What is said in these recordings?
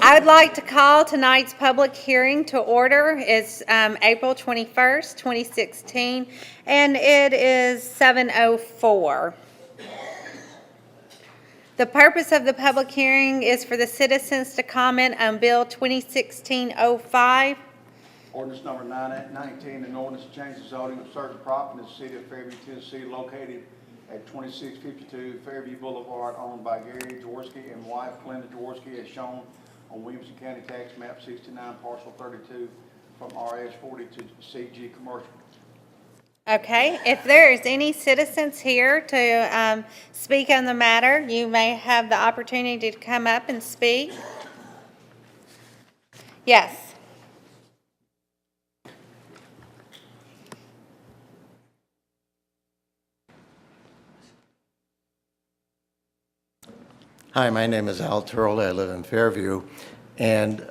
I'd like to call tonight's public hearing to order. It's April 21st, 2016, and it is 7:04. The purpose of the public hearing is for the citizens to comment on Bill 2016-05. Ordinance number 919, an ordinance to change the zoning of certain property in the city of Fairview, Tennessee, located at 2652 Fairview Boulevard, owned by Gary Jaworski and wife Glenda Jaworski, as shown on Williamson County Tax Map 69, Parcel 32, from RS 40 to CG Commercial. Okay, if there is any citizens here to speak on the matter, you may have the opportunity to come up and speak. Yes. Hi, my name is Al Turley. I live in Fairview. And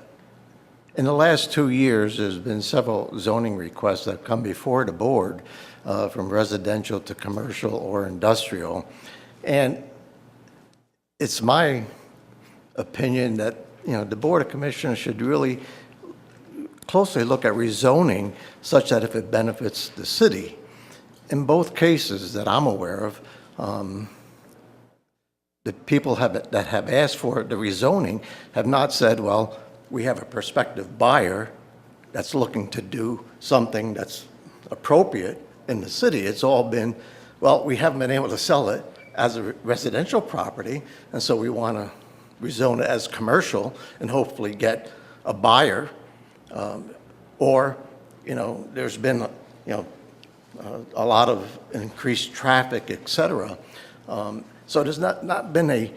in the last 2 years, there's been several zoning requests that have come before the board from residential to commercial or industrial. And it's my opinion that, the Board of Commissioners should really closely look at rezoning such that if it benefits the city. In both cases that I'm aware of, the people that have asked for the rezoning have not said, well, we have a prospective buyer that's looking to do something that's appropriate in the city. It's all been, well, we haven't been able to sell it as a residential property, and so we want to rezone it as commercial and hopefully get a buyer. Or, there's been, a lot of increased traffic, et cetera. So there's not been a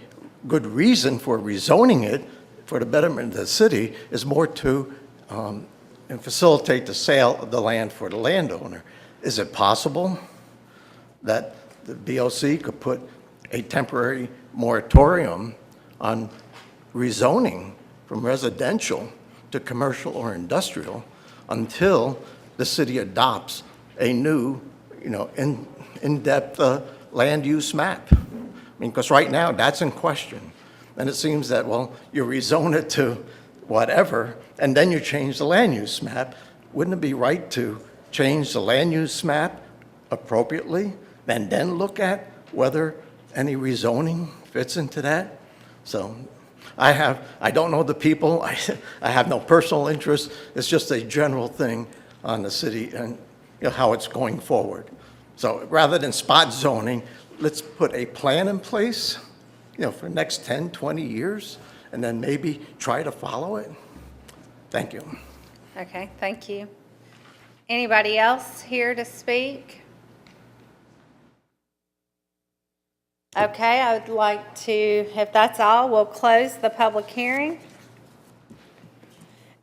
good reason for rezoning it for the betterment of the city. Is more to facilitate the sale of the land for the landowner. Is it possible that the BOC could put a temporary moratorium on rezoning from residential to commercial or industrial until the city adopts a new, in-depth land use map? Because right now, that's in question. And it seems that, well, you rezone it to whatever, and then you change the land use map. Wouldn't it be right to change the land use map appropriately, and then look at whether any rezoning fits into that? So I don't know the people. I have no personal interest. It's just a general thing on the city and how it's going forward. So rather than spot zoning, let's put a plan in place, for the next 10, 20 years, and then maybe try to follow it. Thank you. Okay, thank you. Anybody else here to speak? Okay, I would like to, if that's all, we'll close the public hearing.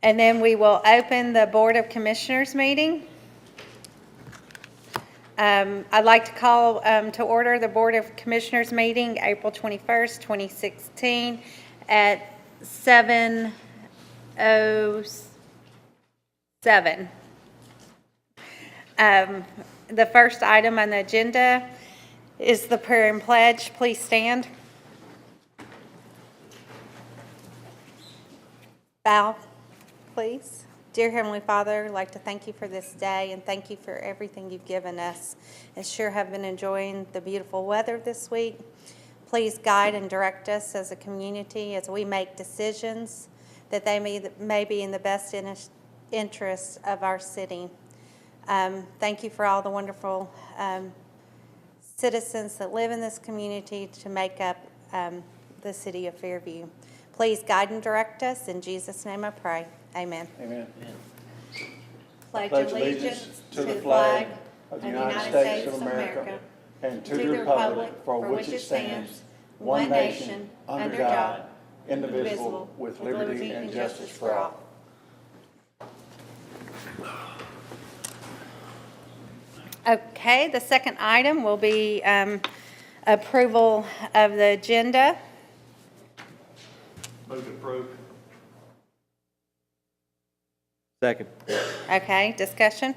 And then we will open the Board of Commissioners meeting. I'd like to call to order the Board of Commissioners meeting April 21st, 2016 at 7:07. The first item on the agenda is the prayer and pledge. Please stand. Bow, please. Dear Heavenly Father, I'd like to thank you for this day and thank you for everything you've given us. I sure have been enjoying the beautiful weather this week. Please guide and direct us as a community as we make decisions that they may be in the best interest of our city. Thank you for all the wonderful citizens that live in this community to make up the city of Fairview. Please guide and direct us. In Jesus' name I pray. Amen. Amen. Pledge allegiance to the flag of the United States of America and to the republic for which it stands, one nation, under God, indivisible, with liberty and justice for all. Okay, the second item will be approval of the agenda. Move to approve. Second. Okay, discussion?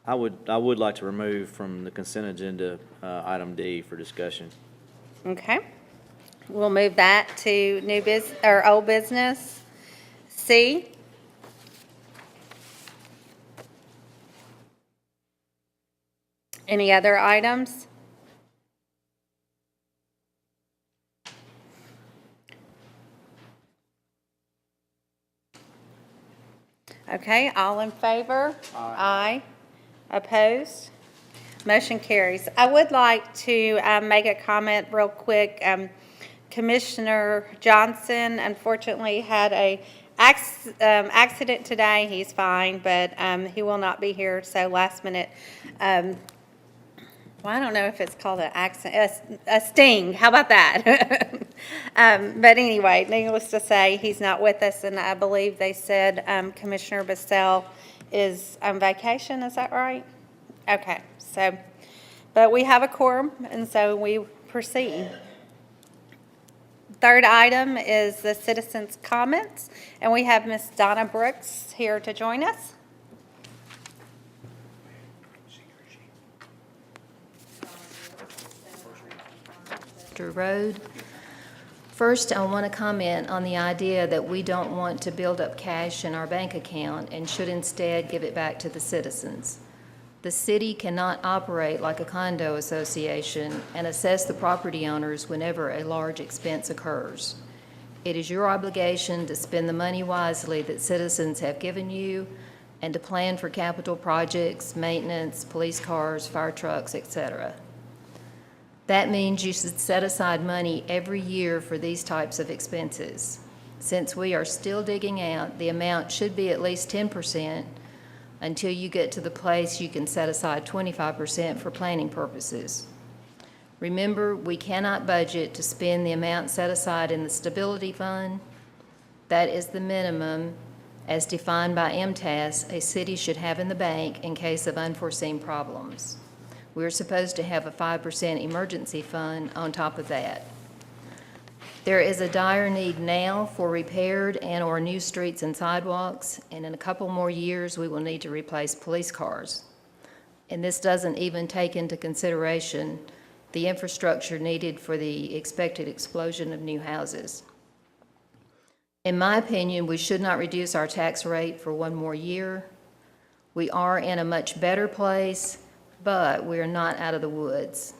I would like to remove from the consent agenda item D for discussion. Okay. We'll move that to new business or old business. C. Any other items? Okay, all in favor? Aye. Opposed? Motion carries. I would like to make a comment real quick. Commissioner Johnson unfortunately had a accident today. He's fine, but he will not be here, so last minute. Well, I don't know if it's called an accident, a sting. How about that? But anyway, needless to say, he's not with us, and I believe they said Commissioner Bissell is on vacation. Is that right? Okay, so, but we have a quorum, and so we proceed. Third item is the citizens' comments, and we have Ms. Donna Brooks here to join us. Road. First, I want to comment on the idea that we don't want to build up cash in our bank account and should instead give it back to the citizens. The city cannot operate like a condo association and assess the property owners whenever a large expense occurs. It is your obligation to spend the money wisely that citizens have given you and to plan for capital projects, maintenance, police cars, fire trucks, etc. That means you should set aside money every year for these types of expenses. Since we are still digging out, the amount should be at least 10% until you get to the place you can set aside 25% for planning purposes. Remember, we cannot budget to spend the amount set aside in the Stability Fund. That is the minimum, as defined by MTAS, a city should have in the bank in case of unforeseen problems. We're supposed to have a 5% emergency fund on top of that. There is a dire need now for repaired and/or new streets and sidewalks, and in a couple more years, we will need to replace police cars. And this doesn't even take into consideration the infrastructure needed for the expected explosion of new houses. In my opinion, we should not reduce our tax rate for one more year. We are in a much better place, but we are not out of the woods.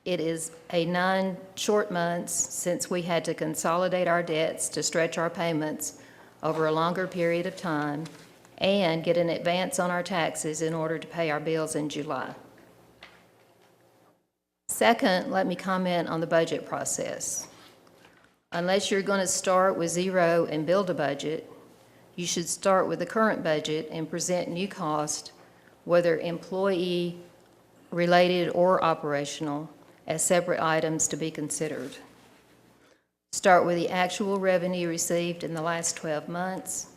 It is 9 short months since we had to consolidate our debts to stretch our payments over a longer period of time and get an advance on our taxes in order to pay our bills in July. Second, let me comment on the budget process. Unless you're going to start with zero and build a budget, you should start with the current budget and present new costs, whether employee-related or operational, as separate items to be considered. Start with the actual revenue received in the last 12 months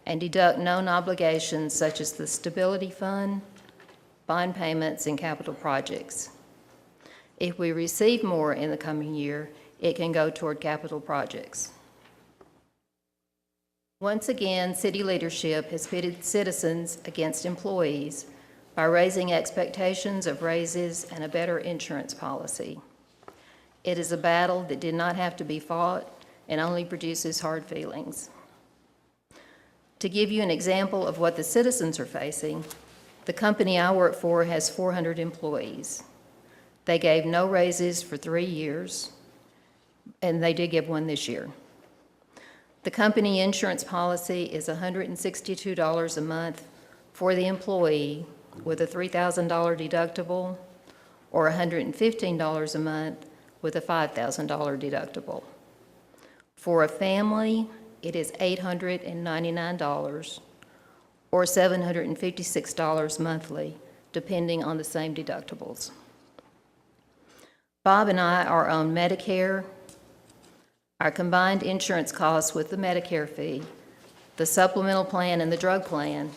and deduct known obligations such as the Stability Fund, bond payments, and capital projects. If we receive more in the coming year, it can go toward capital projects. Once again, city leadership has pitted citizens against employees by raising expectations of raises and a better insurance policy. It is a battle that did not have to be fought and only produces hard feelings. To give you an example of what the citizens are facing, the company I work for has 400 employees. They gave no raises for 3 years, and they did give one this year. The company insurance policy is $162 a month for the employee with a $3,000 deductible, or $115 a month with a $5,000 deductible. For a family, it is $899 or $756 monthly, depending on the same deductibles. Bob and I are on Medicare. Our combined insurance costs with the Medicare fee, the supplemental plan, and the drug plan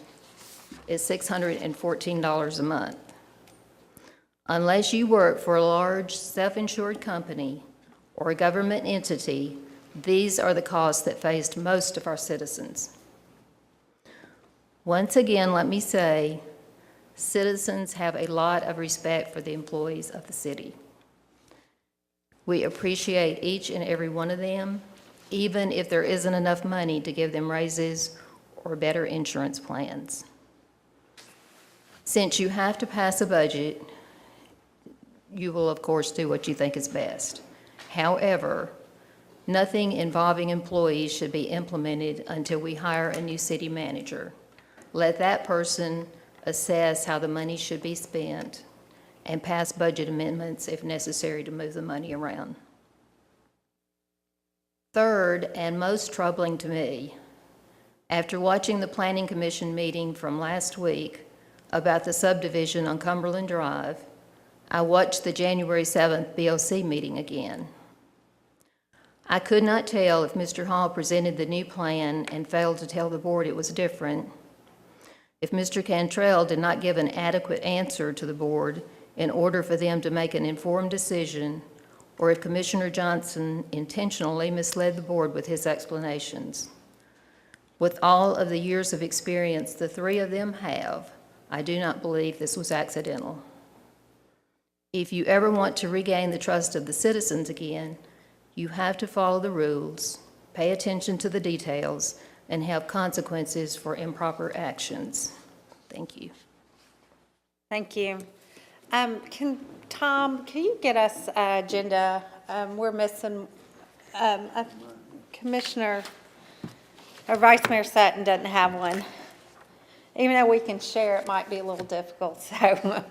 is $614 a month. Unless you work for a large self-insured company or a government entity, these are the costs that faced most of our citizens. Once again, let me say, citizens have a lot of respect for the employees of the city. We appreciate each and every one of them, even if there isn't enough money to give them raises or better insurance plans. Since you have to pass a budget, you will, of course, do what you think is best. However, nothing involving employees should be implemented until we hire a new city manager. Let that person assess how the money should be spent and pass budget amendments if necessary to move the money around. Third, and most troubling to me, after watching the Planning Commission meeting from last week about the subdivision on Cumberland Drive, I watched the January 7th BOC meeting again. I could not tell if Mr. Hall presented the new plan and failed to tell the board it was different, if Mr. Cantrell did not give an adequate answer to the board in order for them to make an informed decision, or if Commissioner Johnson intentionally misled the board with his explanations. With all of the years of experience the three of them have, I do not believe this was accidental. If you ever want to regain the trust of the citizens again, you have to follow the rules, pay attention to the details, and have consequences for improper actions. Thank you. Thank you. Tom, can you get us agenda? We're missing a Commissioner, or Vice Mayor Sutton doesn't have one. Even though we can share, it might be a little difficult, so.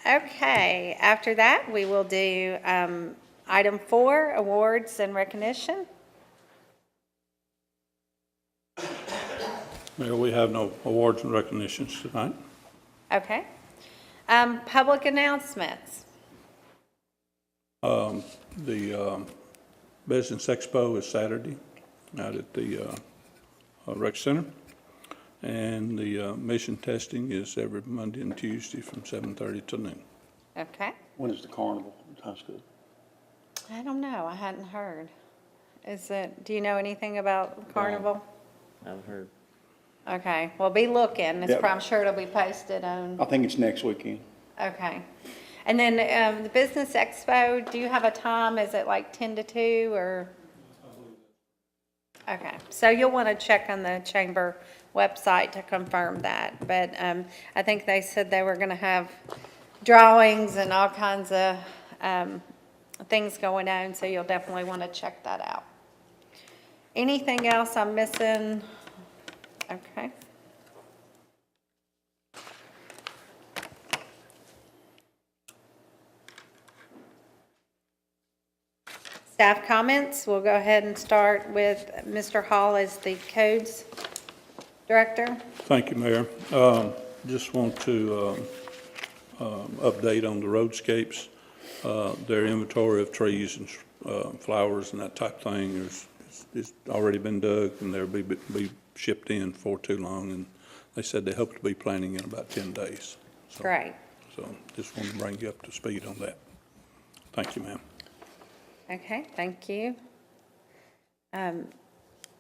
Okay, after that, we will do item 4, awards and recognition. Mayor, we have no awards and recognitions tonight. Okay. Public announcements. The Business Expo is Saturday out at the Rec Center. And the mission testing is every Monday and Tuesday from 7:30 to noon. Okay. When is the carnival at high school? I don't know, I hadn't heard. Do you know anything about Carnival? I haven't heard. Okay, well, be looking, Yep. I'm sure it'll be posted on, I think it's next weekend. okay. And then the Business Expo, do you have a time, is it like 10 to 2, or? Okay, so you'll want to check on the chamber website to confirm that, but I think they said they were going to have drawings and all kinds of things going on, so you'll definitely want to check that out. Anything else I'm missing? Okay. Staff comments, we'll go ahead and start with Mr. Hall as the codes director. Thank you, Mayor. Just want to update on the roadscapes. Their inventory of trees and flowers and that type of thing is already been dug, and they'll be shipped in for too long. And they said they hope to be planting in about 10 days. So, Great. So just want to bring you up to speed on that. Thank you, ma'am. Okay, thank you.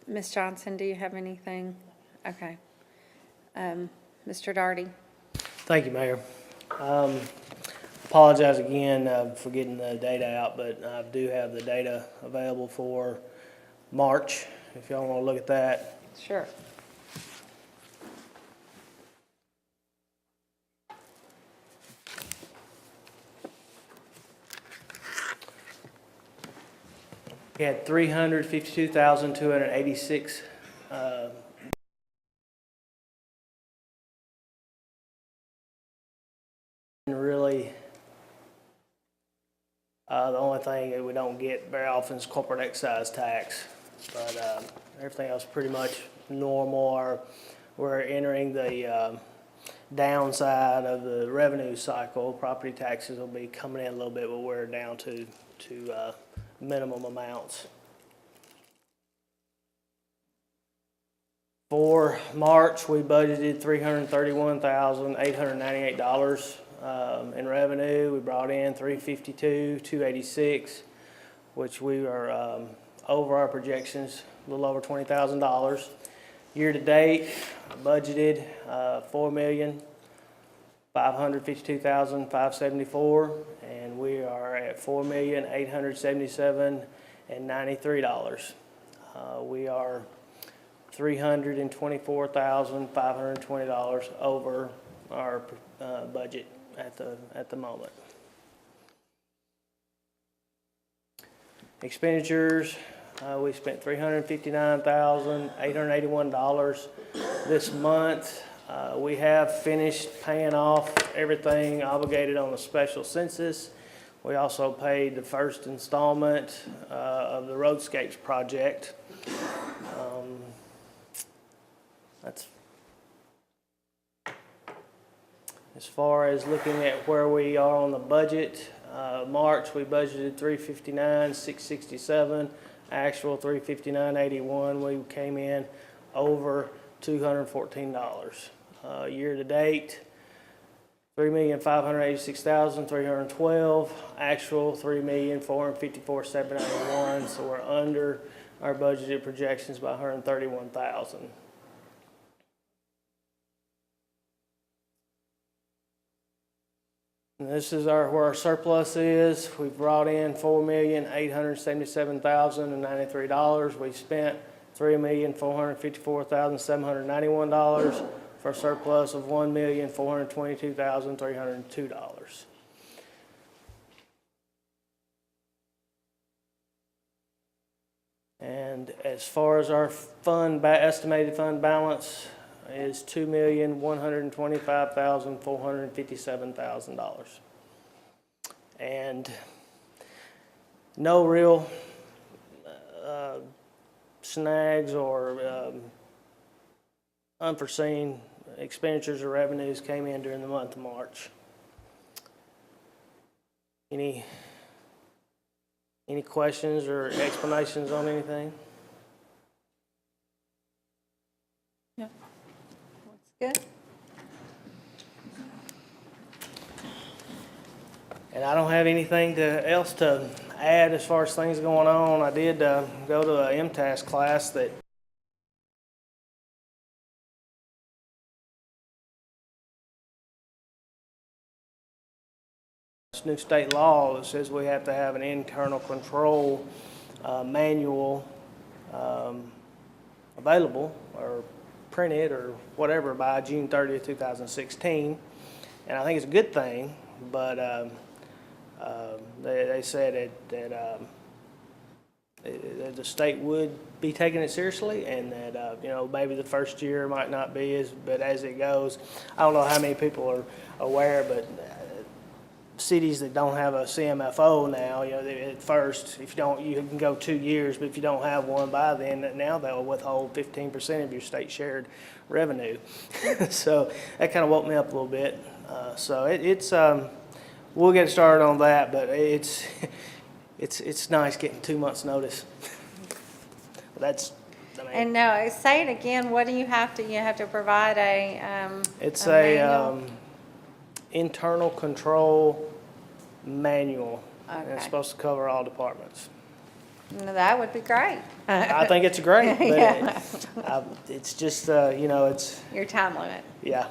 Ms. Johnson, do you have anything? Okay. Mr. Darty? Thank you, Mayor. Apologize again for getting the data out, but I do have the data available for March, if y'all want to look at that. Sure. We had 352,286 really, the only thing that we don't get very often is corporate excise tax, but everything else pretty much normal. We're entering the downside of the revenue cycle. Property taxes will be coming in a little bit, but we're down to minimum amounts. For March, we budgeted $331,898 in revenue. We brought in $352,286, which we are over our projections, a little over $20,000. Year to date, budgeted $4,000,000. $552,574, and we are at $4,877,093. We are $324,520 over our budget at the moment. Expenditures, we spent $359,881 this month. We have finished paying off everything obligated on the special census. We also paid the first installment of the roadscapes project. That's as far as looking at where we are on the budget. March, we budgeted $359,667. Actual $359,81. We came in over $214. Year to date, $3,586,312. Actual $3,454,791. So we're under our budgeted projections by $131,000. And this is where our surplus is. We brought in $4,877,093. We spent $3,454,791 for a surplus of $1,422,302. And as far as our estimated fund balance is $2,125,457,000. And no real snags or unforeseen expenditures or revenues came in during the month of March. Any questions or explanations on anything? Yeah. Looks good. And I don't have anything else to add as far as things going on. I did go to a MTAS class that new state law that says we have to have an internal control manual available or printed or whatever by June 30th, 2016. And I think it's a good thing, but they said that the state would be taking it seriously, and that maybe the first year might not be but as it goes, I don't know how many people are aware, but cities that don't have a CMFO now, at first, if you don't, you can go 2 years, but if you don't have one by then, now they'll withhold 15% of your state shared revenue. So that kind of woke me up a little bit. So it's we'll get started on that, but it's nice getting 2 months' notice. And no, say it again. What do you have to? You have to provide It's manual? Internal control manual. And Okay. it's supposed to cover all departments. No, that would be great. I think it's great, but Yeah. it's just it's Your time limit. yeah.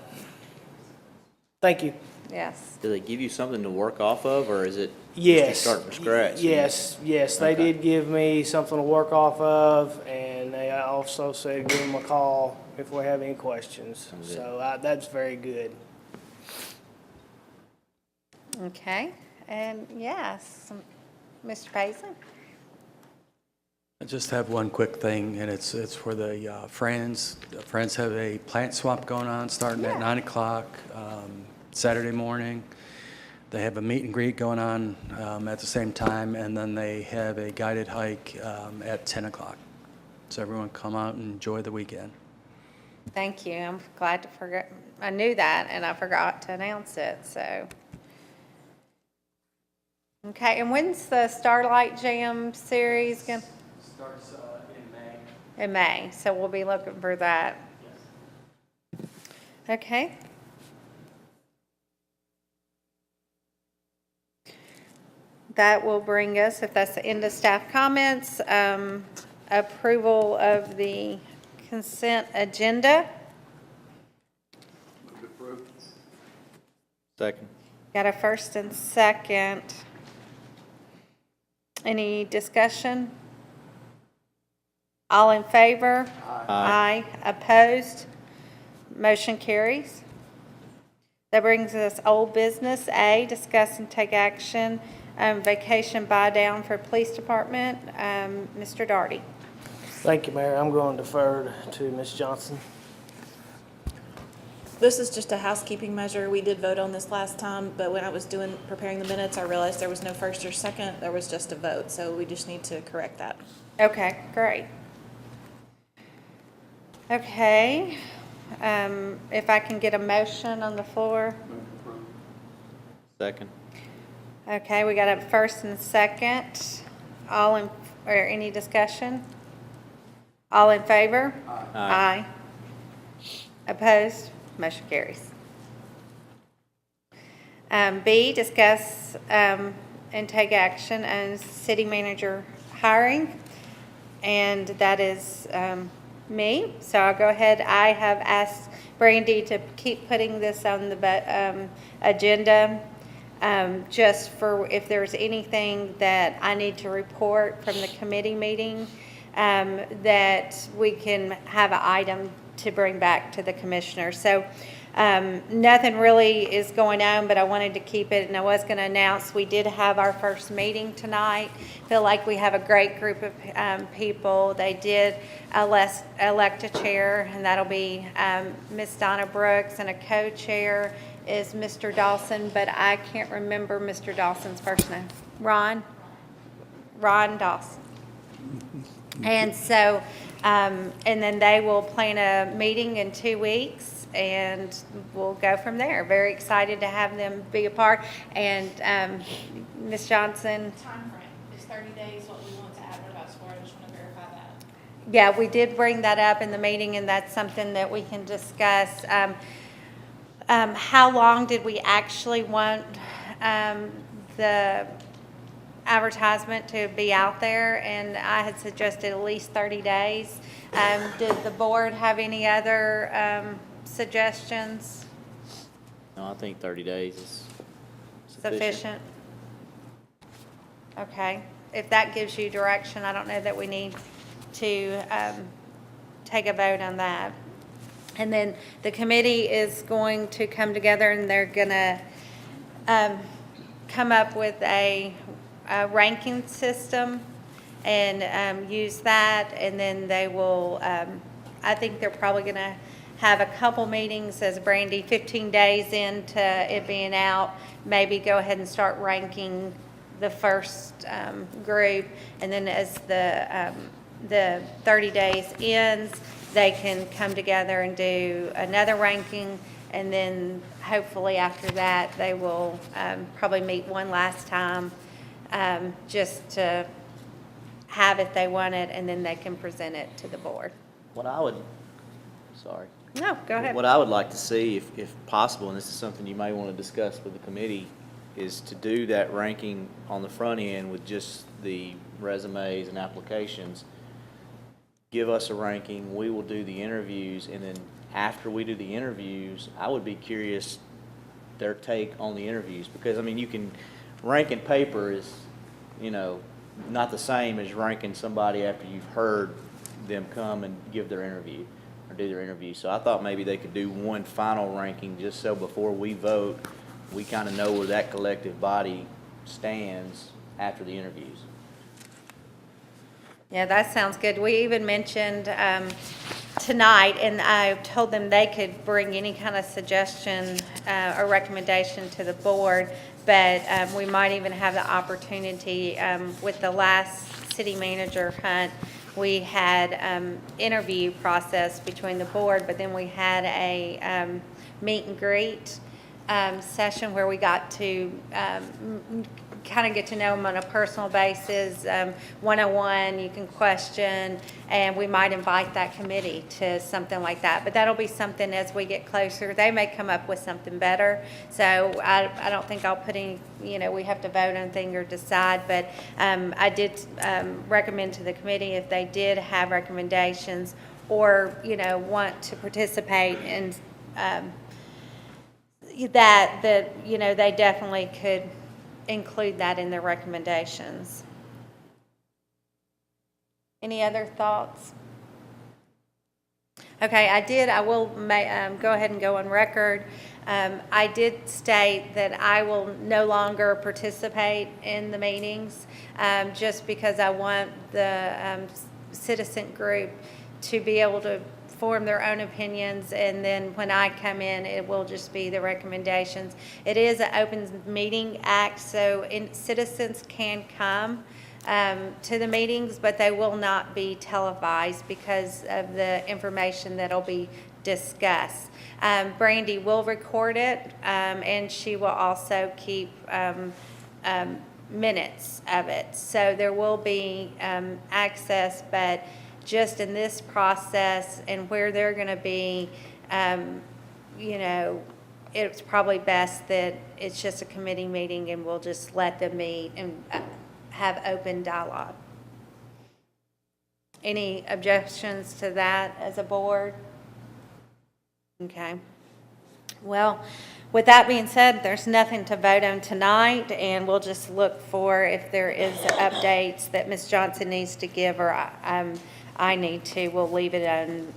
Thank you. Yes. Do they give you something to work off of, or is it Yes. just start from scratch? Yes. They Okay. did give me something to work off of, and they also said give them a call if we have any questions. Sounds good. So that's very good. Okay. And yes, Mr. Paisley. I just have one quick thing, and it's for the Friends. The Friends have a plant swap going on, starting Yeah. at 9 o'clock Saturday morning. They have a meet and greet going on at the same time, and then they have a guided hike at 10 o'clock. So everyone come out and enjoy the weekend. Thank you. I'm glad to forget. I knew that and I forgot to announce it, so. Okay, and when's the Starlight Jam series going? Starts in May. In May, so we'll be looking for that. Okay. That will bring us, if that's the end of staff comments, approval of the consent agenda. Second. Got a first and second. Any discussion? All in favor? Aye. Opposed? Motion carries. That brings us old business. A, discuss and take action, vacation buy down for police department. Mr. Darty. Thank you, Mayor. I'm going to defer to Ms. Johnson. This is just a housekeeping measure. We did vote on this last time, but when I was preparing the minutes, I realized there was no first or second. There was just a vote, so we just need to correct that. Okay, great. Okay, if I can get a motion on the floor. Second. Okay, we got a first and second. Or any discussion? All in favor? Aye. Opposed? Motion carries. B, discuss and take action on city manager hiring, and that is me. So I'll go ahead. I have asked Brandy to keep putting this on the agenda, just for if there's anything that I need to report from the committee meeting, that we can have an item to bring back to the commissioner. So nothing really is going on, but I wanted to keep it, and I was going to announce we did have our first meeting tonight. Feel like we have a great group of people. They did elect a chair, and that'll be Miss Donna Brooks, and a co-chair is Mr. Dawson, but I can't remember Mr. Dawson's first name. Ron Dawson. And so, and then they will plan a meeting in 2 weeks, and we'll go from there. Very excited to have them be a part. And Ms. Johnson? Time frame is 30 days what we want to advertise for. I just want to verify that. Yeah, we did bring that up in the meeting, and that's something that we can discuss. How long did we actually want the advertisement to be out there? And I had suggested at least 30 days. Did the board have any other suggestions? No, I think 30 days is Sufficient? Okay. If that gives you direction, I don't know that we need to take a vote on that. And then the committee is going to come together, and they're going to come up with a ranking system and use that. And then they will, I think they're probably going to have a couple meetings, as Brandy, 15 days into it being out, maybe go ahead and start ranking the first group. And then as the 30 days ends, they can come together and do another ranking, and then hopefully after that, they will probably meet one last time, just to have it they want it, and then they can present it to the board. What I would, sorry. No, go ahead. What I would like to see, if possible, and this is something you may want to discuss with the committee, is to do that ranking on the front end with just the resumes and applications. Give us a ranking, we will do the interviews, and then after we do the interviews, I would be curious their take on the interviews, because, I mean, you can, ranking paper is, not the same as ranking somebody after you've heard them come and give their interview or do their interview. So I thought maybe they could do one final ranking, just so before we vote, we kind of know where that collective body stands after the interviews. Yeah, that sounds good. We even mentioned tonight, and I told them they could bring any kind of suggestion or recommendation to the board, but we might even have the opportunity, with the last city manager hunt, we had interview process between the board, but then we had a meet and greet session where we got to kind of get to know them on a personal basis, one-on-one, you can question, and we might invite that committee to something like that. But that'll be something as we get closer. They may come up with something better. So I don't think I'll put any, we have to vote on thing or decide. But I did recommend to the committee if they did have recommendations or, want to participate in that, you know, they definitely could include that in their recommendations. Any other thoughts? Okay, I will go ahead and go on record. I did state that I will no longer participate in the meetings, just because I want the citizen group to be able to form their own opinions, and then when I come in, it will just be the recommendations. It is an Open Meeting Act, so citizens can come to the meetings, but they will not be televised because of the information that'll be discussed. Brandy will record it, and she will also keep minutes of it. So there will be access, but just in this process and where they're going to be, you know, it's probably best that it's just a committee meeting and we'll just let them meet and have open dialogue. Any objections to that as a board? Okay. Well, with that being said, there's nothing to vote on tonight, and we'll just look for if there is updates that Ms. Johnson needs to give or I need to. We'll leave it on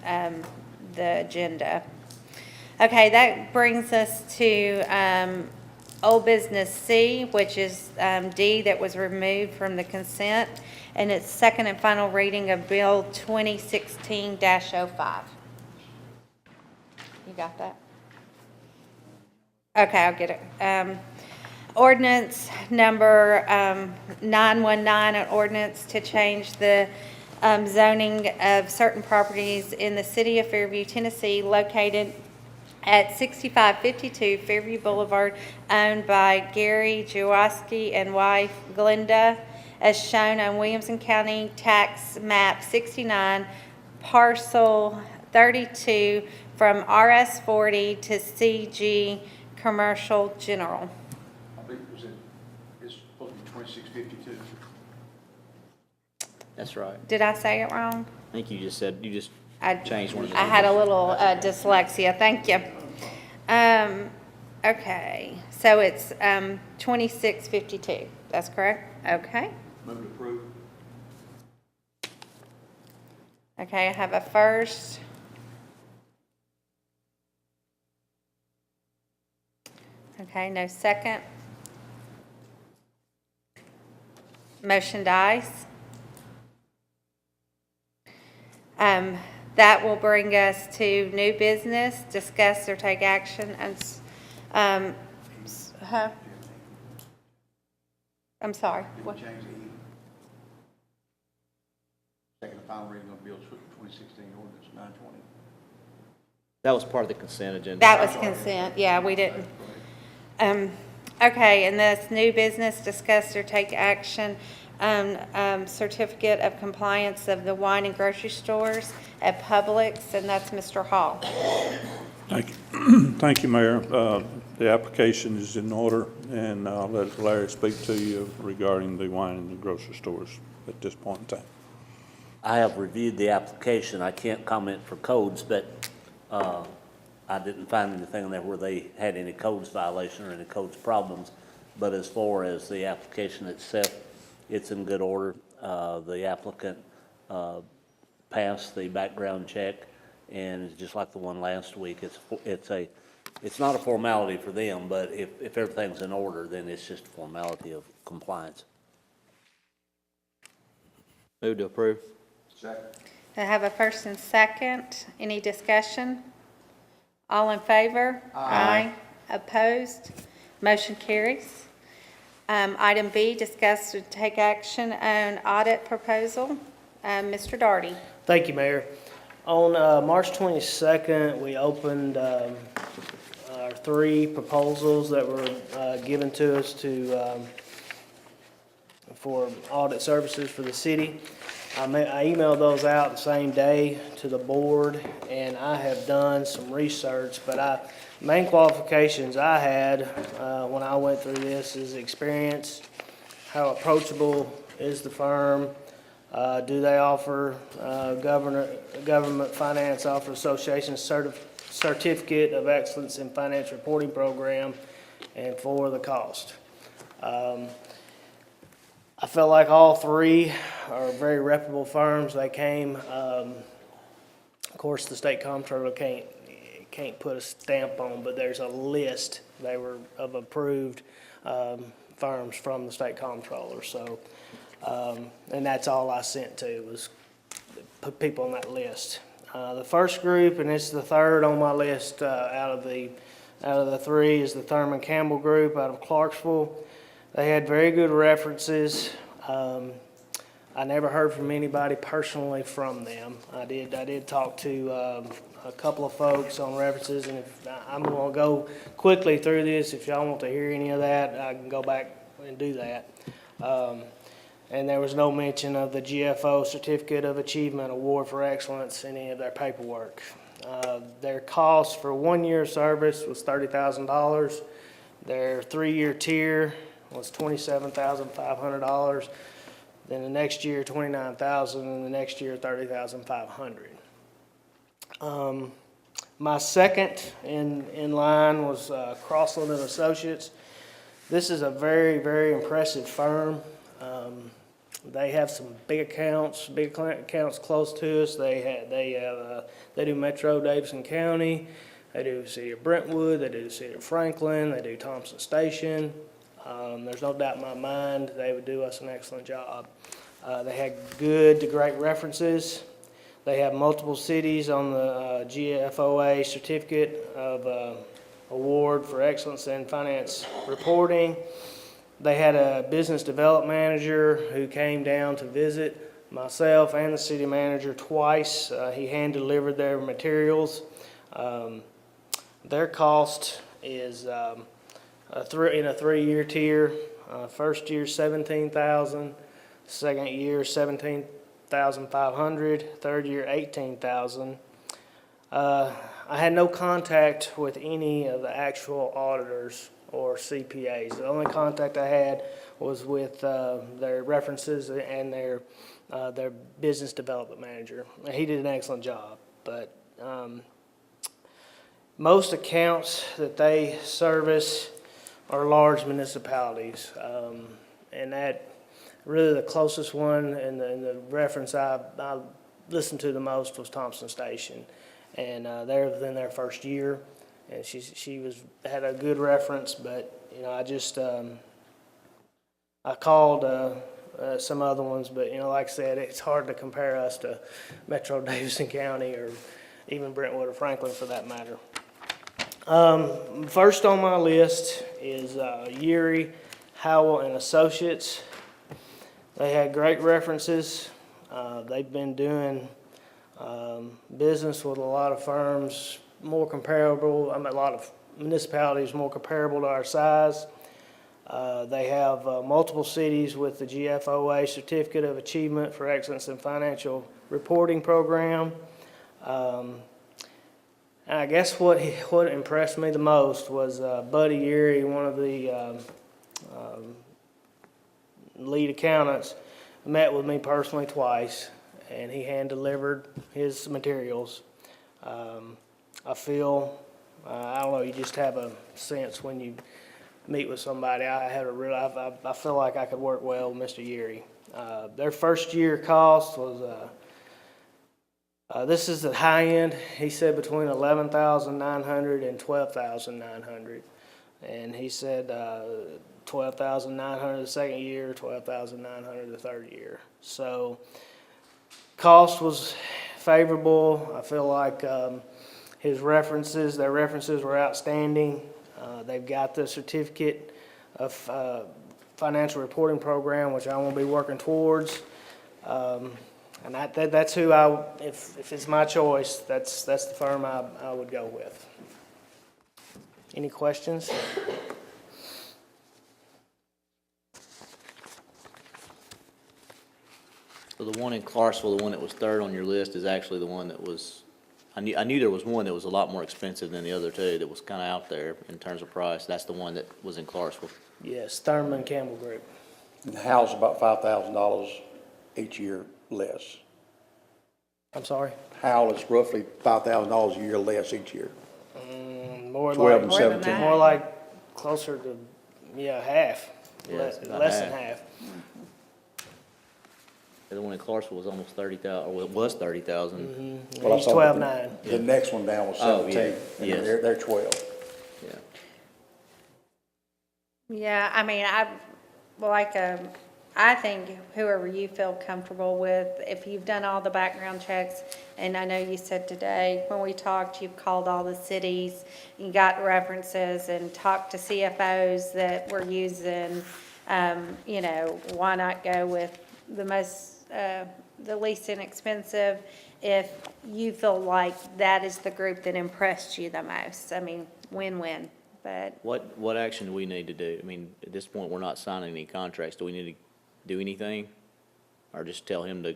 the agenda. Okay, that brings us to old business C, which is D that was removed from the consent, and it's second and final reading of Bill 2016-05. You got that? Okay, I'll get it. Ordinance number 919, an ordinance to change the zoning of certain properties in the city of Fairview, Tennessee, located at 6552 Fairview Boulevard, owned by Gary Jaworski and wife Glenda, as shown on Williamson County Tax Map 69, Parcel 32, from RS 40 to CG Commercial General. I believe it's supposed to be 2652. That's right. Did I say it wrong? I think you just said, you just I changed one of the I had a numbers. little dyslexia, thank you. Okay, so it's 2652, that's correct? Okay. Move to approve. Okay, I have a first. Okay, no second. Motion dies. That will bring us to new business, discuss or take action, and, I'm sorry. Did we What? change the E? Second and final reading of Bill 2016 ordinance 920. That was part of the consent agenda. That was consent, yeah, we didn't. Okay, and this new business, discuss or take action on certificate of compliance of the wine and grocery stores at Publix, and that's Mr. Hall. Thank you. Thank you, Mayor. The application is in order, and I'll let Larry speak to you regarding the wine and the grocery stores at this point in time. I have reviewed the application. I can't comment for codes, but I didn't find anything there where they had any codes violation or any codes problems. But as far as the application itself, it's in good order. The applicant passed the background check, and it's just like the one last week. It's not a formality for them, but if everything's in order, then it's just a formality of compliance. Move to approve. Second. I have a first and second. Any discussion? All in favor? Aye. Opposed? Motion carries. Item B, discuss to take action on audit proposal. Mr. Daugherty. Thank you, Mayor. On March 22nd, we opened our 3 proposals that were given to us for audit services for the city. I emailed those out the same day to the board, and I have done some research, but main qualifications I had when I went through this is experience, how approachable is the firm, do they offer government finance offer association Certificate of Excellence in Financial Reporting Program and for the cost. I felt like all three are very reputable firms. They came, of course, the state comptroller can't put a stamp on, but there's a list they were of approved firms from the state comptroller. So, and that's all I sent to was put people on that list. The first group, and it's the third on my list out of the three, is the Thurman Campbell Group out of Clarksville. They had very good references. I never heard from anybody personally from them. I did talk to a couple of folks on references, and if I'm going to go quickly through this, if y'all want to hear any of that, I can go back and do that. And there was no mention of the GFO Certificate of Achievement Award for Excellence in any of their paperwork. Their cost for 1 year service was $30,000. Their 3-year tier was $27,500. Then the next year, $29,000, and the next year, $30,500. My second in line was Crossland and Associates. This is a very, very impressive firm. They have some big accounts close to us. They do Metro Davidson County. They do the City of Brentwood. They do the City of Franklin. They do Thompson Station. There's no doubt in my mind they would do us an excellent job. They had good to great references. They have multiple cities on the GFOA Certificate of Award for Excellence in Finance Reporting. They had a business development manager who came down to visit myself and the city manager twice. He hand-delivered their materials. Their cost is in a 3-year tier. First year, $17,000. Second year, $17,500. Third year, $18,000. I had no contact with any of the actual auditors or CPAs. The only contact I had was with their references and their business development manager. He did an excellent job, but most accounts that they service are large municipalities, and that really the closest one and the reference I listened to the most was Thompson Station, and they're within their first year. And she had a good reference, but I just I called some other ones, but like I said, it's hard to compare us to Metro Davidson County or even Brentwood or Franklin for that matter. First on my list is Urie, Howell and Associates. They had great references. They've been doing business with a lot of firms more comparable, a lot of municipalities more comparable to our size. They have multiple cities with the GFOA Certificate of Achievement for Excellence in Financial Reporting Program. And I guess what impressed me the most was Buddy Urie, one of the lead accountants, met with me personally twice, and he hand-delivered his materials. I feel, I don't know, you just have a sense when you meet with somebody. I feel like I could work well with Mr. Urie. Their first year cost was, this is the high end. He said between $11,900 and $12,900. And he said $12,900 the second year, $12,900 the third year. So cost was favorable. I feel like their references were outstanding. They've got the certificate of financial reporting program, which I want to be working towards. And that's who if it's my choice, that's the firm I would go with. Any questions? So the one in Clarksville, the one that was third on your list, is actually the one that was, I knew there was one that was a lot more expensive than the other two, that was kind of out there in terms of price. That's the one that was in Clarksville. Yes, Thurman Campbell Group. And Howell's about $5,000 each year less. I'm sorry? Howell is roughly $5,000 a year less each year. More 12 and like, 17. more like closer to, yeah, half, Yeah, it's about less than half. half. The one in Clarksville was almost 30,000, or it was 30,000. Mm-hmm. Well, I He's saw 12.9. The next one down was Oh, yeah. 17, and Yes. they're 12. Yeah. Yeah, I mean, I think whoever you feel comfortable with, if you've done all the background checks, and I know you said today, when we talked, you've called all the cities, you got references and talked to CFOs that we're using, you know, why not go with the least inexpensive if you feel like that is the group that impressed you the most? I mean, win-win, but. What action do we need to do? I mean, at this point, we're not signing any contracts. Do we need to do anything? Or just tell him to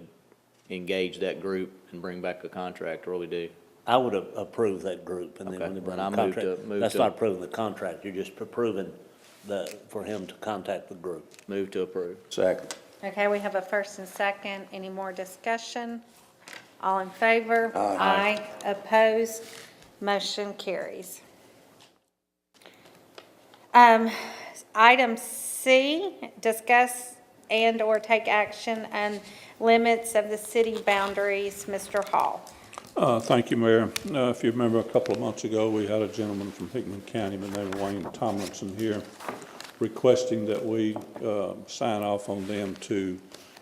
engage that group and bring back a contract, or what we do? I would approve that group, and then when Okay, they bring then the I move to- contract, move that's to- not approving the contract, you're just approving for him to contact the group. Move to approve. Second. Okay, we have a first and second. Any more discussion? All in favor? Aye. Opposed? Motion carries. Item C, discuss and/or take action on limits of the city boundaries. Mr. Hall. Thank you, Mayor. If you remember, a couple of months ago, we had a gentleman from Hickman County, by the name of Wayne Tomlinson here, requesting that we sign off on them to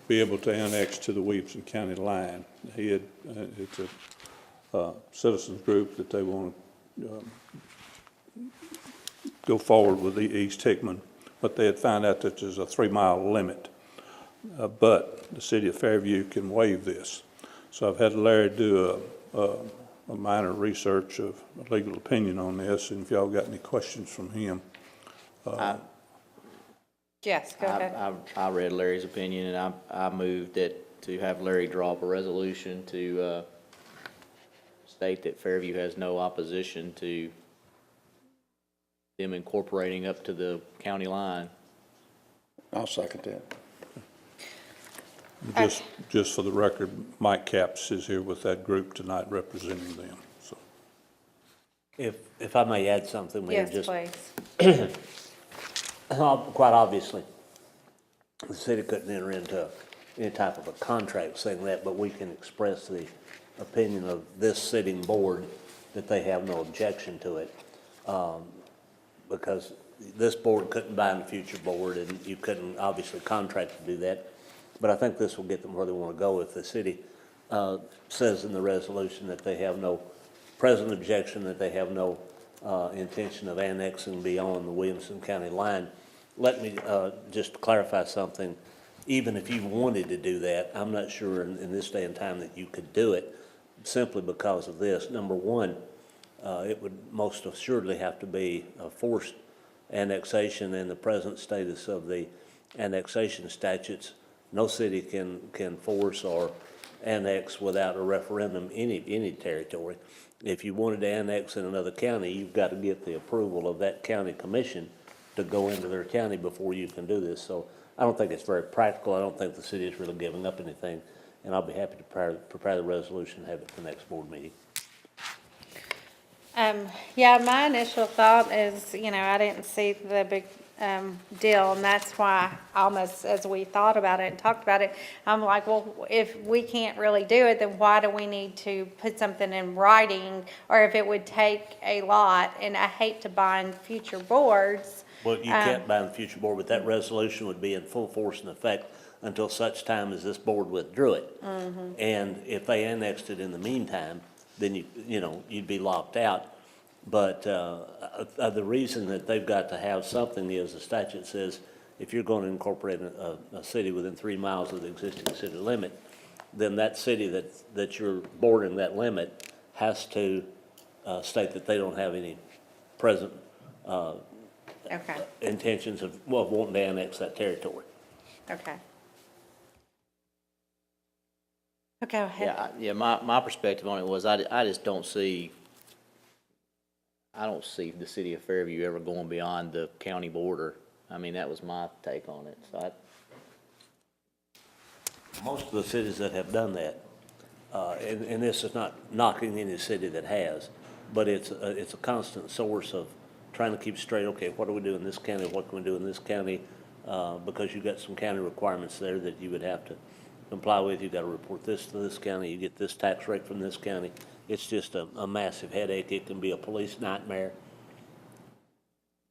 be able to annex to the Williamson County line. It's a citizens group that they want to go forward with the East Hickman, but they had found out that there's a 3-mile limit. But the city of Fairview can waive this. So I've had Larry do a minor research of legal opinion on this, and if y'all got any questions from him. Yes, go ahead. I read Larry's opinion, and I moved that to have Larry draw up a resolution to state that Fairview has no opposition to them incorporating up to the county line. I'll second that. Just for the record, Mike Capps is here with that group tonight representing them, so. If I may add something, Mayor, Yes, just please. quite obviously, the city couldn't enter into any type of a contract saying that, but we can express the opinion of this sitting board that they have no objection to it. Because this board couldn't bind the future board, and you couldn't obviously contract to do that. But I think this will get them where they want to go. If the city says in the resolution that they have no present objection, that they have no intention of annexing beyond the Williamson County line, let me just clarify something. Even if you wanted to do that, I'm not sure in this day and time that you could do it, simply because of this. Number one, it would most assuredly have to be a forced annexation in the present status of the annexation statutes. No city can force or annex without a referendum any territory. If you wanted to annex in another county, you've got to get the approval of that county commission to go into their county before you can do this. So I don't think it's very practical. I don't think the city is really giving up anything, and I'll be happy to prepare the resolution and have it at the next board meeting. Yeah, my initial thought is, you know, I didn't see the big deal, and that's why almost as we thought about it and talked about it, I'm like, well, if we can't really do it, then why do we need to put something in writing, or if it would take a lot, and I hate to bind future boards. Well, you can't bind the future board, but that resolution would be in full force and effect until such time as this board withdrew it. And if they annexed it in the meantime, then you'd be locked out. But the reason that they've got to have something is the statute says if you're going to incorporate a city within 3 miles of the existing city limit, then that city that you're bordering that limit has to state that they don't have any present Okay, intentions of wanting to annex that territory. okay. Okay, go ahead. Yeah, my perspective on it was I just don't see the city of Fairview ever going beyond the county border. I mean, that was my take on it. So Most of the cities that have done that, and this is not knocking any city that has, but it's a constant source of trying to keep straight, okay, what do we do in this county, what can we do in this county? Because you've got some county requirements there that you would have to comply with. You've got to report this to this county, you get this tax rate from this county. It's just a massive headache. It can be a police nightmare.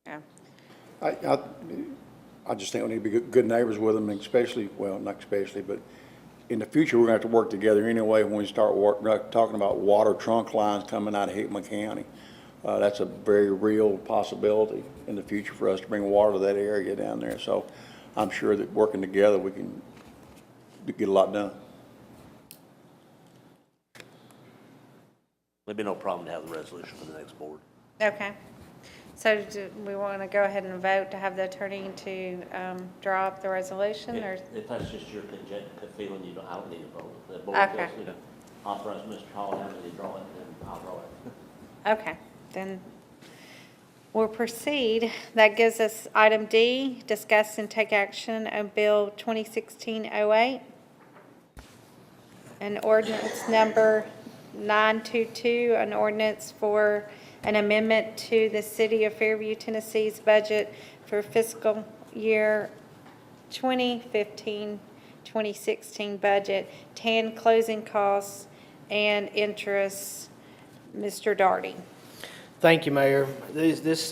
Yeah. I just think we need to be good neighbors with them, and especially, well, not especially, but in the future, we're gonna have to work together anyway when we start talking about water trunk lines coming out of Hickman County. That's a very real possibility in the future for us to bring water to that area down there. So I'm sure that working together, we can get a lot done. There'd be no problem to have the resolution for the next board. Okay. So do we want to go ahead and vote to have the attorney to draw up the resolution, or? If that's just your feeling, I don't need a vote. The board Okay. does, authorize Mr. Hall to draw it, then I'll draw it. Okay, then we'll proceed. That gives us item D, discuss and take action on Bill 2016-08. An ordinance number 922, an ordinance for an amendment to the City of Fairview, Tennessee's budget for fiscal year 2015-2016 budget, TAN closing costs and interest. Mr. Darty. Thank you, Mayor. This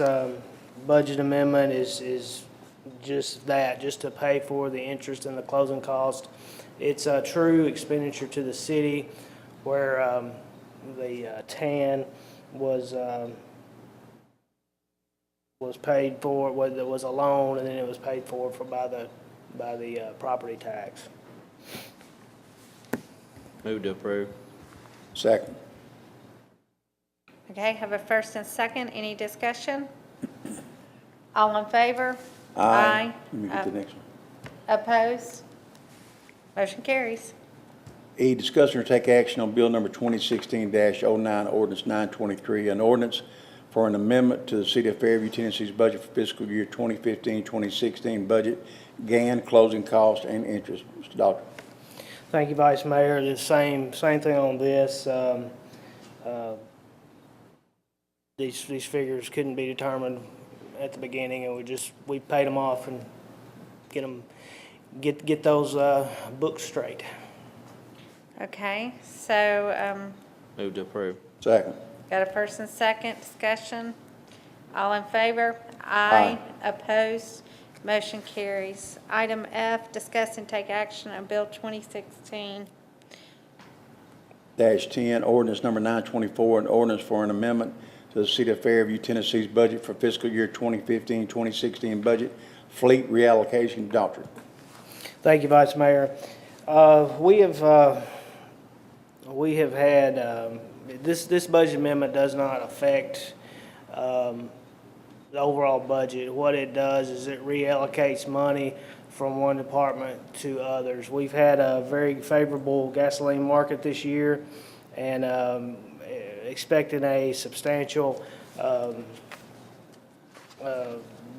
budget amendment is just that, just to pay for the interest and the closing cost. It's a true expenditure to the city where the TAN was paid for, whether it was a loan, and then it was paid for by the property tax. Move to approve. Second. Okay, have a first and second. Any discussion? All in favor? Let me get the next one. Opposed? Motion carries. E, discuss or take action on Bill number 2016-09, ordinance 923, an ordinance for an amendment to the City of Fairview, Tennessee's budget for fiscal year 2015-2016 budget, GAN, closing cost, and interest. Mr. Doctor. Thank you, Vice Mayor. The same thing on this. These figures couldn't be determined at the beginning, and we paid them off and get those books straight. Okay, so Move to approve. Second. got a first and second discussion. All in favor? Aye. Opposed? Motion carries. Item F, discuss and take action on Bill 2016. -10, ordinance number 924, an ordinance for an amendment to the City of Fairview, Tennessee's budget for fiscal year 2015-2016 budget, fleet reallocation. Doctor. Thank you, Vice Mayor. We have had, this budget amendment does not affect the overall budget. What it does is it reallocates money from one department to others. We've had a very favorable gasoline market this year, and expecting a substantial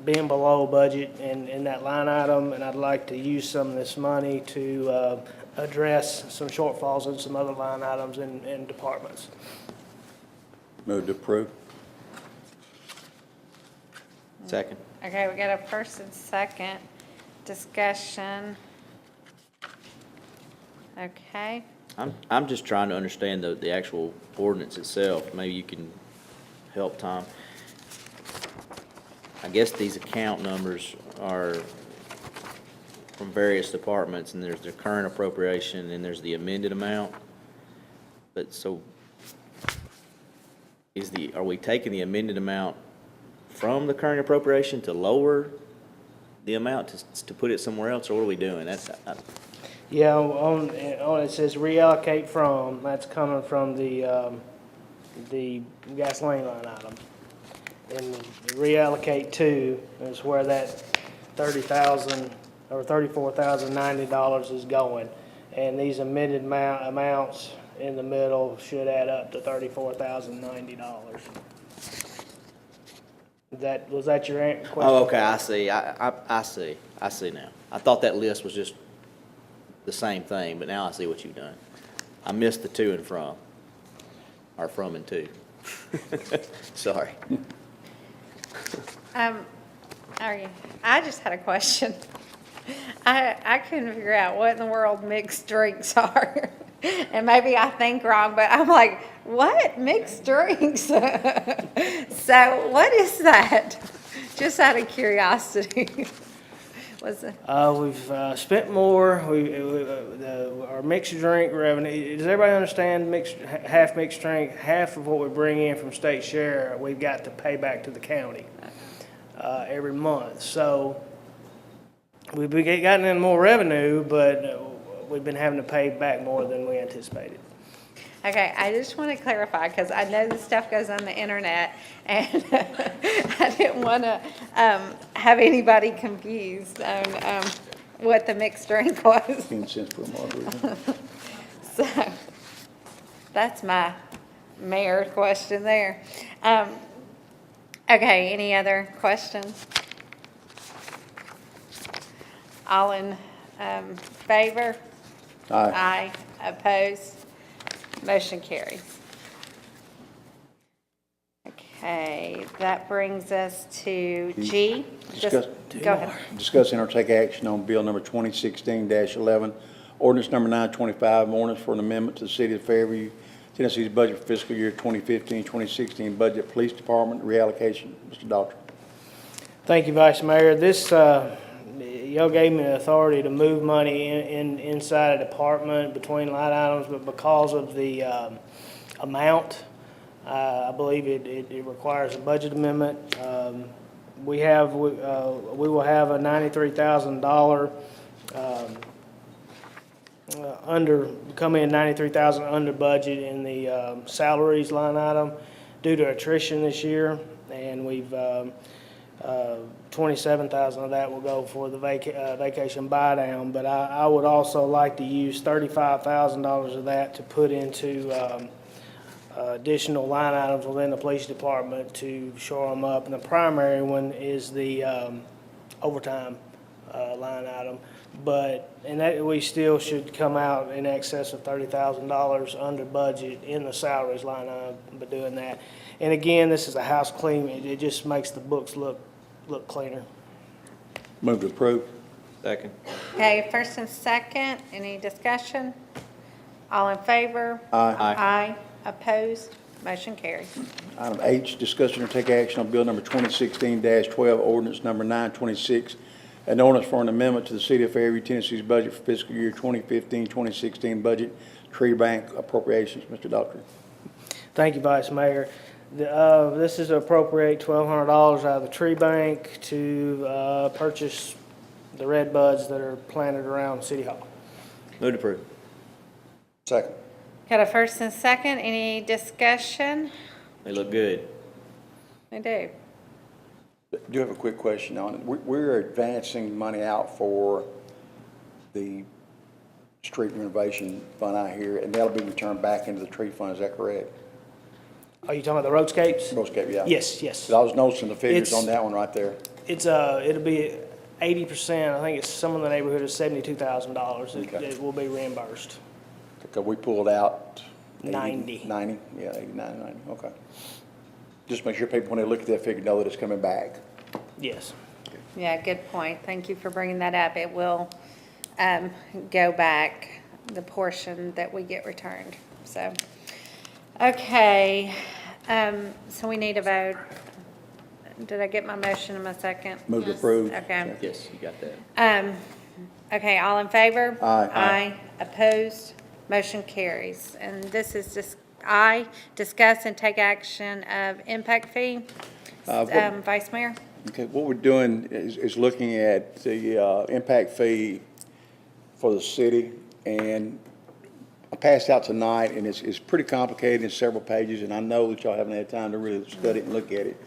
being below budget in that line item, and I'd like to use some of this money to address some shortfalls in some other line items in departments. Move to approve. Second. Okay, we got a first and second discussion. Okay, I'm just trying to understand the actual ordinance itself. Maybe you can help, Tom. I guess these account numbers are from various departments, and there's the current appropriation, and there's the amended amount. But so, are we taking the amended amount from the current appropriation to lower the amount to put it somewhere else, or what are we doing? Yeah, on it says reallocate from, that's coming from the gasoline line item. And reallocate to is where that $30,000 or $34,090 is going. And these amended amounts in the middle should add up to $34,090. Was that your question? Oh, okay, I see. I see now. I thought that list was just the same thing, but now I see what you've done. I missed the to and from, or from and to. Sorry. I just had a question. I couldn't figure out what in the world mixed drinks are. And maybe I think wrong, but I'm like, what? Mixed drinks? So what is that? Just out of curiosity. Was it? We've spent more, our mixed drink revenue, does everybody understand half mixed drink? Half of what we bring in from state share, we've got to pay back to the county every month. So we've gotten in more revenue, but we've been having to pay back more than we anticipated. Okay, I just want to clarify, because I know this stuff goes on the internet, and I didn't want to have anybody confused on what the mixed drink was. 10 cents per margarita. So, that's my mayor question there. Okay, any other questions? All in favor? Aye. Aye. Opposed? Motion carries. Okay, that brings us to G. Discuss- Go ahead. Discuss and or take action on bill number 2016-11, ordinance number 925, ordinance for an amendment to the City of Fairview, Tennessee's budget for fiscal year 2015-2016 budget, police department reallocation. Mr. Doctor. Thank you, Vice Mayor. This, y'all gave me the authority to move money inside a department between line items, but because of the amount, I believe it requires a budget amendment. We will have a $93,000 come in $93,000 under budget in the salaries line item due to attrition this year, and we've $27,000 of that will go for the vacation buy down, but I would also like to use $35,000 of that to put into additional line items within the police department to shore them up. And the primary one is the overtime line item. And that we still should come out in excess of $30,000 under budget in the salaries line item by doing that. And again, this is a house clean. It just makes the books look cleaner. Move to approve. Second. Okay, first and second, any discussion? All in favor? Aye. Aye. Opposed? Motion carries. Item H, discussion or take action on bill number 2016-12, ordinance number 926, an ordinance for an amendment to the City of Fairview, Tennessee's budget for fiscal year 2015-2016 budget, tree bank appropriations. Mr. Doctor. Thank you, Vice Mayor. This is to appropriate $1,200 out of the tree bank to purchase the red buds that are planted around City Hall. Move to approve. Second. Got a first and second, any discussion? They look good. I do. I do have a quick question on it. We're advancing money out for the street renovation fund out here, and that'll be returned back into the tree fund. Is that correct? Are you talking about the roadscapes? Roadscape, yeah. Yes. 'Cause I was noticing the figures It's- on that one right there. It'll be 80%. I think it's some in the neighborhood of $72,000. Okay. It will be reimbursed. Because we pulled out 90. 90, yeah, 89, 90, okay. Just make sure people, when they look at that figure, know that it's coming back. Yes. Yeah, good point. Thank you for bringing that up. It will go back, the portion that we get returned, so. Okay, so we need a vote. Did I get my motion in my second? Move to approve. Okay. Yes, you got that. Okay, all in favor? Aye. Aye. Opposed? Motion carries. And this is just, discuss and take action of impact fee. Vice Mayor? Okay, what we're doing is looking at the impact fee for the city, and I passed out tonight, and it's pretty complicated in several pages, and I know that y'all haven't had time to really study it and look at it.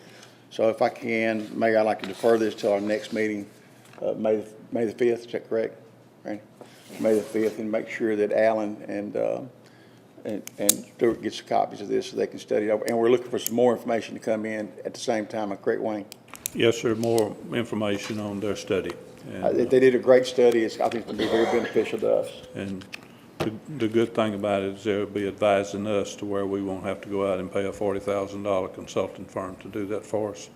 So if I can, Mayor, I'd like to defer this till our next meeting, May the 5th, is that correct? Randy? May the 5th, and make sure that Alan and Stuart gets copies of this so they can study it over. And we're looking for some more information to come in at the same time. Correct, Wayne? Yes, sir, more information on their study. And, They did a great study. I think it's going to be very beneficial to us. and The good thing about it is they'll be advising us to where we won't have to go out and pay a $40,000 consulting firm to do that for us.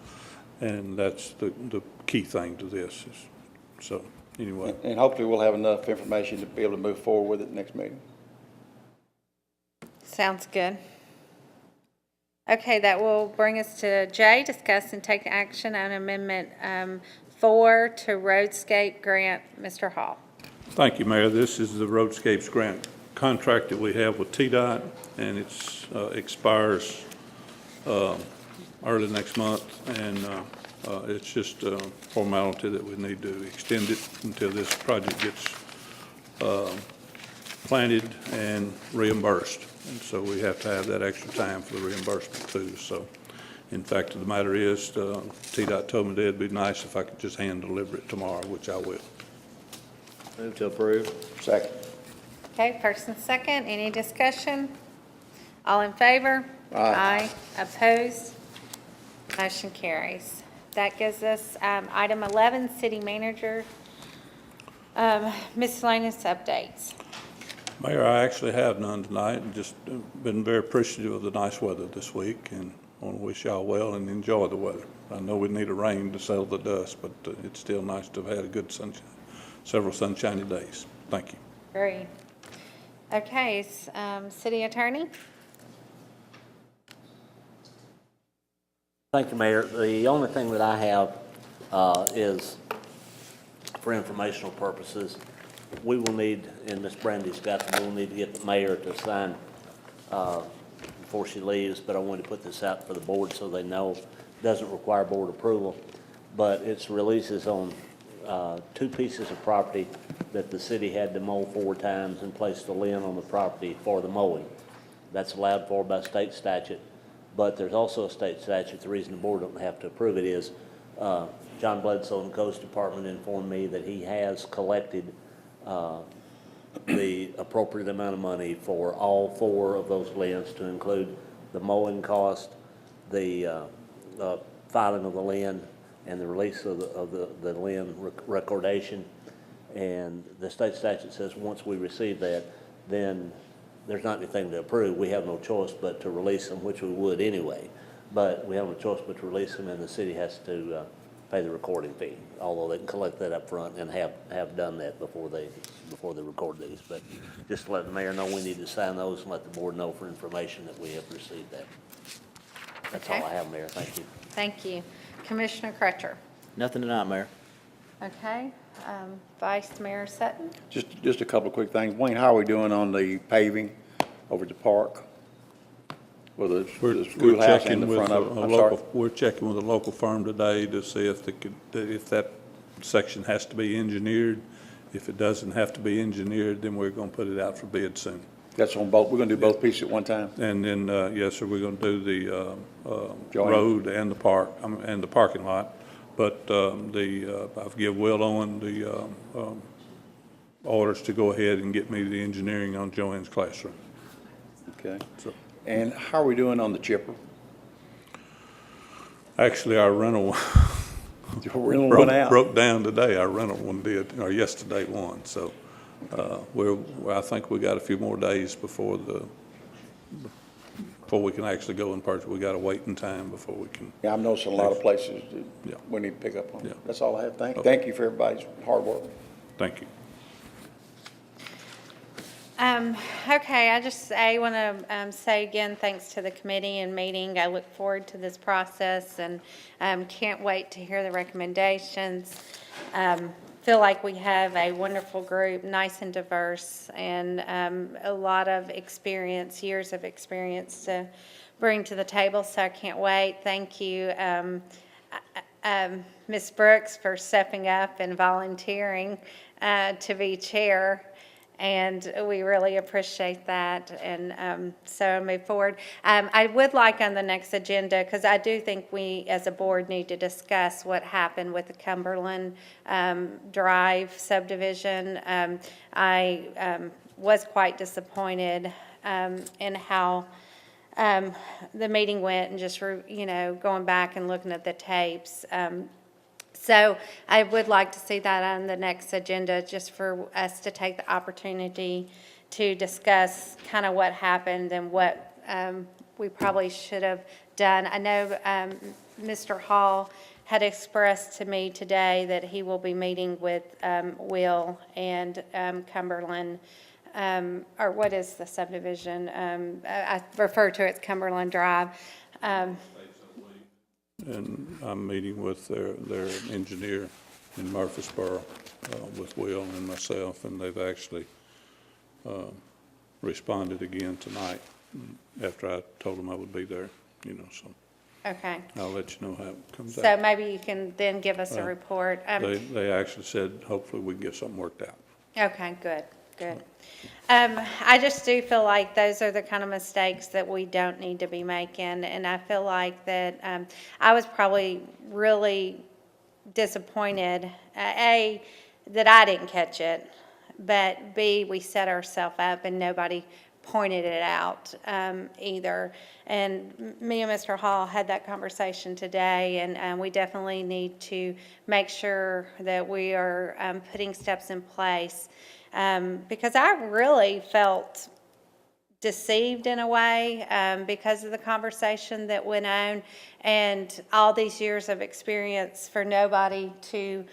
And that's the key thing to this. So, anyway. And hopefully we'll have enough information to be able to move forward with it next meeting. Sounds good. Okay, that will bring us to J, discuss and take action on Amendment 4 to Roadscape Grant. Mr. Hall. Thank you, Mayor. This is the Roadscapes Grant contract that we have with TDOT, and it expires early next month, and it's just a formality that we need to extend it until this project gets planted and reimbursed. And so we have to have that extra time for the reimbursement too. So in fact of the matter is, TDOT told me that it'd be nice if I could just hand deliver it tomorrow, which I will. Move to approve. Second. Okay, first and second, any discussion? All in favor? Aye. Opposed? Motion carries. That gives us item 11, city manager miscellaneous updates. Mayor, I actually have none tonight, and just been very appreciative of the nice weather this week, and want to wish y'all well and enjoy the weather. I know we need a rain to settle the dust, but it's still nice to have had a good sunshine, several sunshiny days. Thank you. Great. Okay, city attorney? Thank you, Mayor. The only thing that I have is for informational purposes. We will need, and Ms. Brandy's got them, we'll need to get the mayor to sign before she leaves, but I wanted to put this out for the board so they know. It doesn't require board approval, but it's releases on 2 pieces of property that the city had to mow 4 times and placed a lien on the property for the mowing. That's allowed for by state statute, but there's also a state statute. The reason the board don't have to approve it is John Bledsoe and the Coast Department informed me that he has collected the appropriate amount of money for all 4 of those liens, to include the mowing cost, the filing of the lien, and the release of the lien recordation. And the state statute says once we receive that, then there's not anything to approve. We have no choice but to release them, which we would anyway. But we have no choice but to release them, and the city has to pay the recording fee, although they can collect that up front and have done that before they record these. But just to let the mayor know, we need to sign those and let the board know for information that we have received that. That's all Okay. I have, Mayor. Thank you. Thank you. Commissioner Crutcher. Nothing tonight, Mayor. Okay, Vice Mayor Sutton. Just a couple of quick things. Wayne, how are we doing on the paving over at the park? Well, the We're schoolhouse checking and the with front a of it. I'm sorry. local, we're checking with a local firm today to see if that section has to be engineered. If it doesn't have to be engineered, then we're going to put it out for bid soon. That's on both, we're going to do both pieces at one time? And then, yes, sir, we're going to do the Join. road and the park, and the parking lot. But I've given Will Owen the orders to go ahead and get me the engineering on Joanne's classroom. Okay. So, And how are we doing on the chipper? actually, our rental We're in one out. broke down today. Our rental one did, or yesterday one. So I think we got a few more days before we can actually go and purchase. We got a waiting time before we can. Yeah, I'm noticing a lot of places Yeah. that we need to pick up on. Yeah. That's all I have. Okay. Thank you for everybody's hard work. Thank you. Okay, I want to say again, thanks to the committee and meeting. I look forward to this process and can't wait to hear the recommendations. Feel like we have a wonderful group, nice and diverse, and a lot of experience, years of experience to bring to the table, so I can't wait. Thank you, Ms. Brooks, for stepping up and volunteering to be chair. And we really appreciate that, and so I move forward. I would like on the next agenda, because I do think we as a board need to discuss what happened with the Cumberland Drive subdivision. I was quite disappointed in how the meeting went, and just going back and looking at the tapes. So I would like to see that on the next agenda, just for us to take the opportunity to discuss kind of what happened and what we probably should have done. I know Mr. Hall had expressed to me today that he will be meeting with Will and Cumberland, or what is the subdivision? I refer to it as Cumberland Drive. And I'm meeting with their engineer in Murfreesboro, with Will and myself, and they've actually responded again tonight after I told them I would be there, so Okay. I'll let you know how it comes So out. maybe you can then give us a report. They actually said, hopefully we can get something worked out. Okay, good, good. I just do feel like those are the kind of mistakes that we don't need to be making, and I feel like that I was probably really disappointed, A, that I didn't catch it, but B, we set ourselves up and nobody pointed it out either. And me and Mr. Hall had that conversation today, and we definitely need to make sure that we are putting steps in place, because I really felt deceived in a way because of the conversation that went on and all these years of experience for nobody to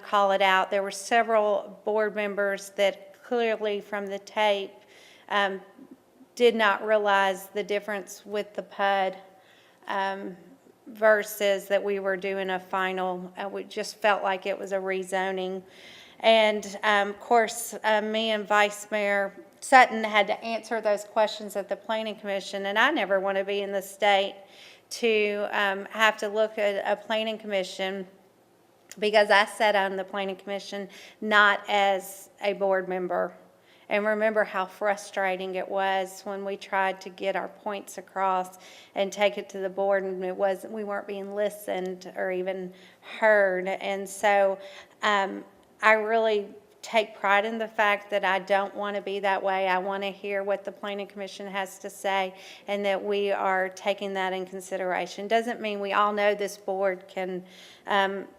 call it out. There were several board members that clearly from the tape did not realize the difference with the PUD versus that we were doing a final. We just felt like it was a rezoning. And of course, me and Vice Mayor Sutton had to answer those questions at the Planning Commission, and I never want to be in the state to have to look at a Planning Commission, because I sat on the Planning Commission not as a board member. And remember how frustrating it was when we tried to get our points across and take it to the board, and we weren't being listened or even heard. And so I really take pride in the fact that I don't want to be that way. I want to hear what the Planning Commission has to say, and that we are taking that in consideration. Doesn't mean we all know this board can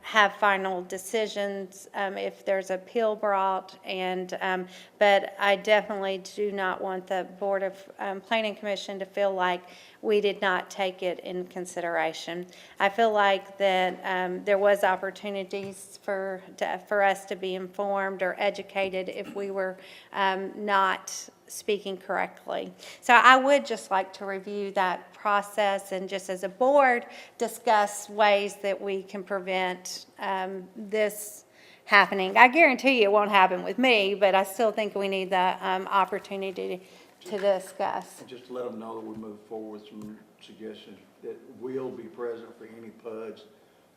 have final decisions if there's appeal brought, but I definitely do not want the Board of Planning Commission to feel like we did not take it in consideration. I feel like that there was opportunities for us to be informed or educated if we were not speaking correctly. So I would just like to review that process and just as a board discuss ways that we can prevent this happening. I guarantee you it won't happen with me, but I still think we need the opportunity to discuss. And just to let them know that we move forward with some suggestions that will be present for any PUDs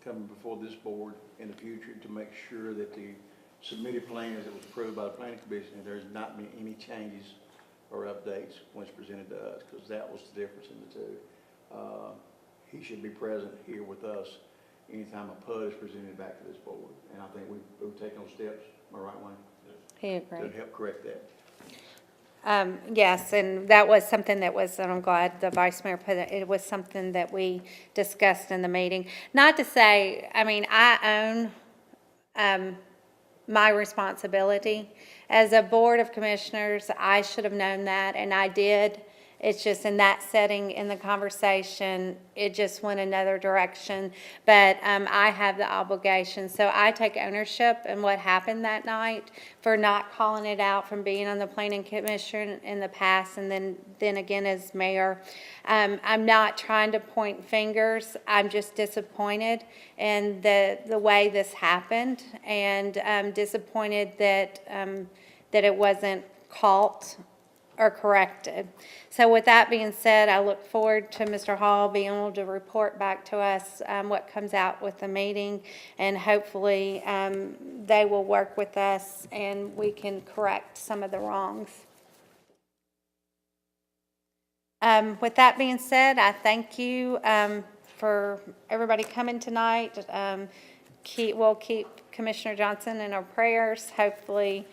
coming before this board in the future to make sure that the submitted plans that was approved by the Planning Commission, there's not been any changes or updates when it's presented to us, because that was the difference in the two. He should be present here with us anytime a PUD is presented back to this board. And I think we've taken those steps, am I right, Wayne? He agreed. To help correct that. Yes, and that was something that was, and I'm glad the Vice Mayor put it, it was something that we discussed in the meeting. Not to say, I mean, I own my responsibility. As a Board of Commissioners, I should have known that, and I did. It's just in that setting, in the conversation, it just went another direction. But I have the obligation, so I take ownership in what happened that night for not calling it out from being on the Planning Commission in the past, and then again as mayor. I'm not trying to point fingers. I'm just disappointed in the way this happened, and I'm disappointed that it wasn't caught or corrected. So with that being said, I look forward to Mr. Hall being able to report back to us what comes out with the meeting, and hopefully they will work with us and we can correct some of the wrongs. With that being said, I thank you for everybody coming tonight. We'll keep Commissioner Johnson in our prayers. Hopefully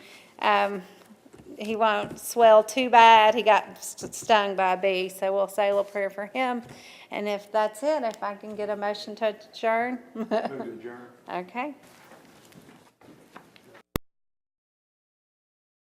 he won't swell too bad. He got stung by a bee, so we'll say a little prayer for him. And if that's it, if I can get a motion to adjourn. Move to adjourn. Okay.